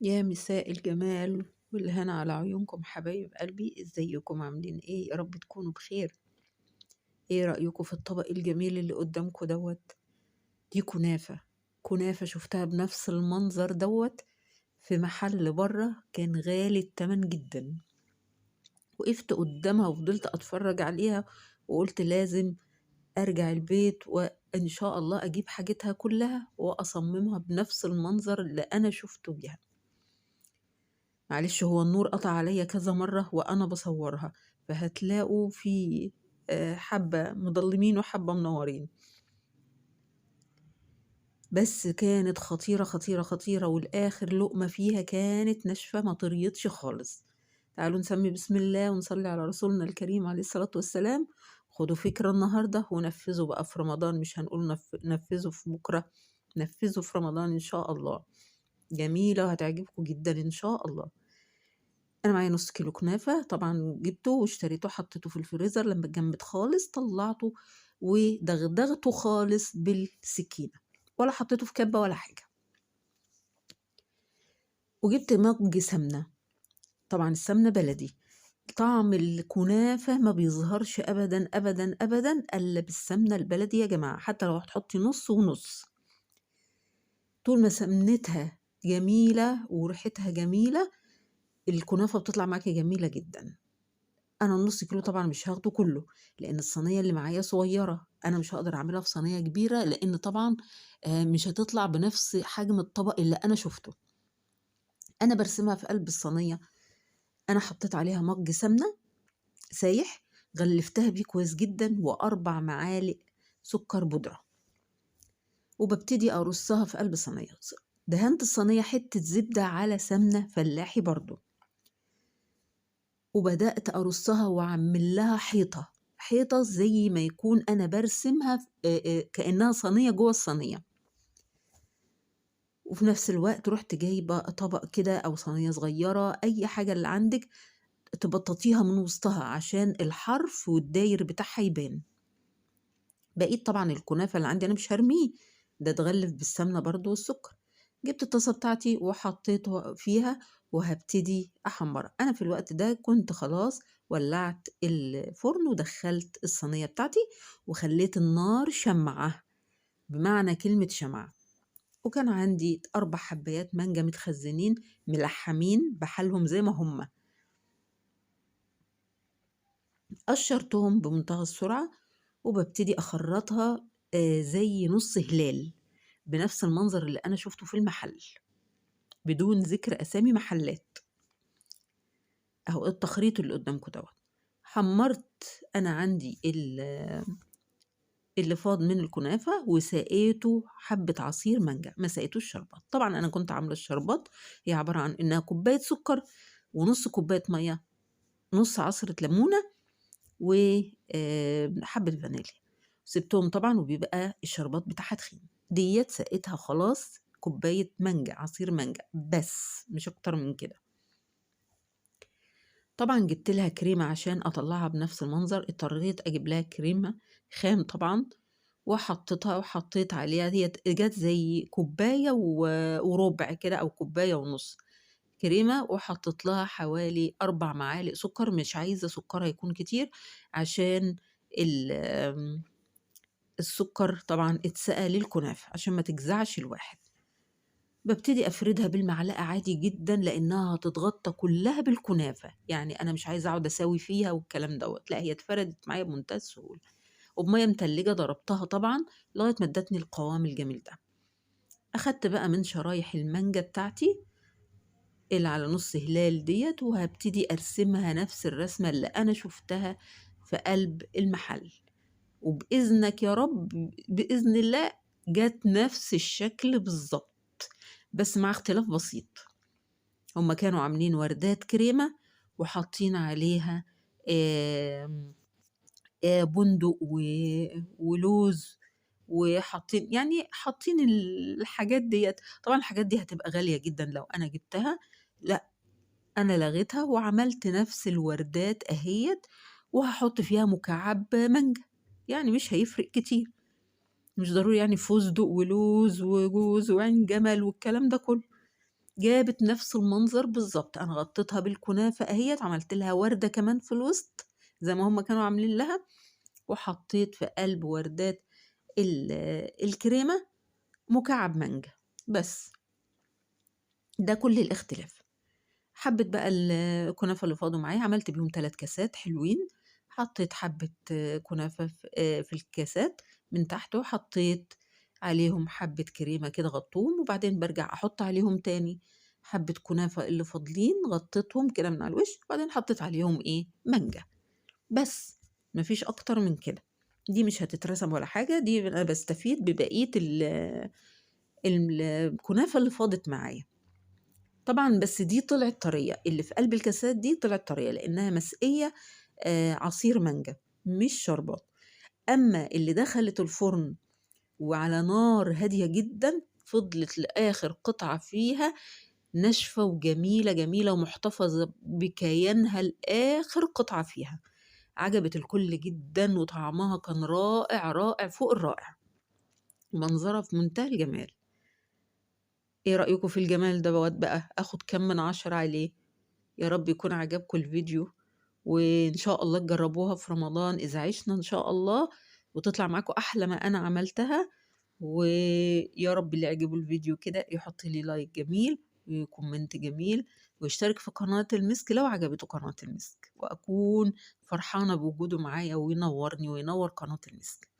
يا مساء الجمال والهنا على عيونكم حبايب قلبي، ازيكم عاملين ايه؟ يا رب تكونوا بخير. ايه رأيكم في الطبق الجميل اللي قدامكم دوت؟ دي كنافة. كنافة شفتها بنفس المنظر دوت في محل بره، كان غالي التمن جدا. وقفت قدامها وفضلت اتفرج عليها وقلت لازم ارجع البيت وان شاء الله اجيب حاجتها كلها واصممها بنفس المنظر اللي انا شفته بيها. معلش، هو النور قطع عليا كذا مرة وأنا بصورها، فهتلاقوا في حبة مضلمين وحبة منورين. بس كانت خطيرة خطيرة خطيرة، والآخر لقمة فيها كانت ناشفة ما طريتش خالص. تعالوا نسمي بسم الله ونصلي على رسولنا الكريم عليه الصلاة والسلام. خدوا فكرة النهاردة ونفذوا بقى في رمضان، مش هنقول نفذوا في بكرة، نفذوا في رمضان إن شاء الله. جميلة وهتعجبكم جدا إن شاء الله. أنا معايا نص كيلو كنافة، طبعا جبته واشتريته حطيته في الفريزر. لما اتجمد خالص طلعته ودغدغته خالص بالسكينة، ولا حطيته في كبة ولا حاجة. وجبت مج سمنة، طبعا السمنة بلدي. طعم الكنافة ما بيظهرش أبدا أبدا أبدا إلا بالسمنة البلدي يا جماعة، حتى لو هتحطي نص ونص. طول ما سمنتها جميلة وريحتها جميلة، الكنافة بتطلع معاكي جميلة جدا. انا النص كيلو طبعا مش هاخده كله، لان الصينيه اللي معايا صغيره، انا مش هقدر اعملها في صينيه كبيره، لان طبعا مش هتطلع بنفس حجم الطبق اللي انا شفته. انا برسمها في قلب الصينيه. انا حطيت عليها مج سمنه سايح، غلفتها بيه كويس جدا، واربع معالق سكر بودره، وببتدي ارصها في قلب الصينيه. دهنت الصينيه حته زبده على سمنه فلاحي برضو، وبدأت أرصها وأعمل لها حيطة حيطة زي ما يكون أنا برسمها كأنها صينية جوه الصينية. وفي نفس الوقت رحت جايبة طبق كده أو صينية صغيرة، أي حاجة اللي عندك تبططيها من وسطها عشان الحرف والداير بتاعها يبان. بقيت طبعا الكنافة اللي عندي أنا مش هرميه، ده اتغلف بالسمنة برضو والسكر. جبت الطاسة بتاعتي وحطيته فيها وهبتدي أحمر. أنا في الوقت ده كنت خلاص ولعت الفرن ودخلت الصينية بتاعتي وخليت النار شمعة، بمعنى كلمة شمعة. وكان عندي 4 حبايات مانجا متخزنين ملحمين بحالهم زي ما هم، قشرتهم بمنتهى السرعة وببتدي أخرطها زي نص هلال، بنفس المنظر اللي أنا شفته في المحل بدون ذكر أسامي محلات. أهو التخريط اللي قدامكم دوت. حمرت أنا عندي اللي فاض من الكنافة وسقيته حبة عصير مانجا، ما سقيتوش شربات. طبعا أنا كنت عاملة الشربات هي عبارة عن إنها كوباية سكر ونص كوباية مية، نص عصرة ليمونة، وحبة فانيليا. سبتهم طبعا وبيبقى الشربات بتاعها تخين. ديت سقيتها خلاص كوباية مانجا، عصير مانجا بس مش أكتر من كده. طبعا جبت لها كريمة عشان أطلعها بنفس المنظر، اضطريت أجيب لها كريمة خام طبعا، وحطيتها وحطيت عليها، هي جت زي كوباية وربع كده أو كوباية ونص كريمة، وحطيت لها حوالي 4 معالق سكر. مش عايزة سكرها يكون كتير عشان السكر طبعا اتسقى للكنافة عشان ما تجزعش الواحد. ببتدي أفردها بالمعلقة عادي جدا لأنها هتتغطى كلها بالكنافة، يعني أنا مش عايزة أقعد أساوي فيها والكلام دوت، لا هي اتفردت معايا بمنتهى السهولة. وبمية متلجة ضربتها طبعا لغاية ما ادتني القوام الجميل ده. أخدت بقى من شرايح المانجا بتاعتي اللي على نص هلال ديت، وهبتدي أرسمها نفس الرسمة اللي أنا شفتها في قلب المحل. وبإذنك يا رب، بإذن الله جات نفس الشكل بالظبط، بس مع اختلاف بسيط. هما كانوا عاملين وردات كريمة وحاطين عليها بندق ولوز، وحاطين يعني حاطين الحاجات ديت. طبعا الحاجات دي هتبقى غالية جدا لو أنا جبتها، لا أنا لغيتها وعملت نفس الوردات أهيت، وهحط فيها مكعب مانجا، يعني مش هيفرق كتير. مش ضروري يعني فستق ولوز وجوز وعين جمل والكلام ده كله. جابت نفس المنظر بالضبط، أنا غطيتها بالكنافة أهيّة، عملت لها وردة كمان في الوسط زي ما هُم كانوا عاملين لها، وحطيت في قلب وردات ال الكريمة مكعب مانجا، بس ده كل الاختلاف. حبّة بقى الكنافة اللي فاضوا معايا عملت بيهم 3 كاسات حلوين، حطيت حبّة كنافة في الكاسات من تحت، وحطيت عليهم حبّة كريمة كده غطّوهم، وبعدين بارجع أحط عليهم تاني حبّة كنافة اللي فاضلين غطيتهم كده من على الوش، وبعدين حطيت عليهم إيه، مانجا، بس ما فيش أكتر من كده. دي مش هتترسم ولا حاجة، دي أنا باستفيد ببقية الكنافة اللي فاضت معايا. طبعًا بس دي طلعت طرية، اللي في قلب الكاسات دي طلعت طرية، لإنها مسقية عصير مانجا مش شربات، أمّا اللي دخلت الفرن وعلى نار هادية جدًا، فضلت لآخر قطعة فيها ناشفة وجميلة، جميلة ومحتفظة بكيانها لآخر قطعة فيها، عجبت الكل جدًا وطعمها كان رائع، رائع فوق الرائع، ومنظرها في منتهى الجمال. إيه رأيكم في الجمال دوّة بقى؟ آخد كام من 10 عليه؟ يا رب يكون عجبكم الفيديو، وإن شاء الله تجربوها في رمضان إذا عِشنا إن شاء الله، وتطلع معاكم أحلى ما أنا عملتها، ويا رب اللي يعجبه الفيديو كده يحط لي لايك جميل، وكومنت جميل، ويشترك في قناة المِسك لو عجبته قناة المِسك، وأكون فرحانة بوجوده معايا وينورني وينور قناة المِسك.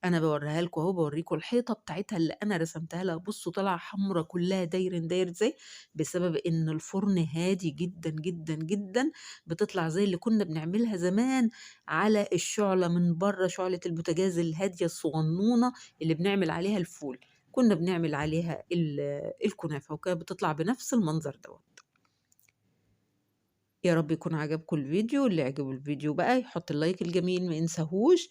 أنا باورّيها لكم أهو، باورّيكم الحيطة بتاعتها اللي أنا رسمتها لها، بُصّوا طالعة حمرا كلّها داير داير إزاي، بسبب إن الفرن هادي جدًا، جدًا، جدًا، بتطلع زي اللي كنا بنعملها زمان على الشُعلة من برّه، شُعلة البوتاجاز الهادية الصغنونة اللي بنعمل عليها الفول، كنا بنعمل عليها الكنافة، وكانت بتطلع بنفس المنظر دوّة. يا رب يكون عجبكم الفيديو، اللي يعجبه الفيديو بقى يحط اللايك الجميل ما ينساهوش،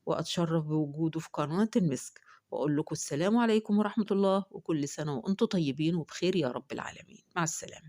وأتشرف بوجوده في قناة المِسك، وأقول لكم السلام عليكم ورحمة الله، وكل سنة وأنتم طيبين وبخير يا رب العالمين، مع السلامة.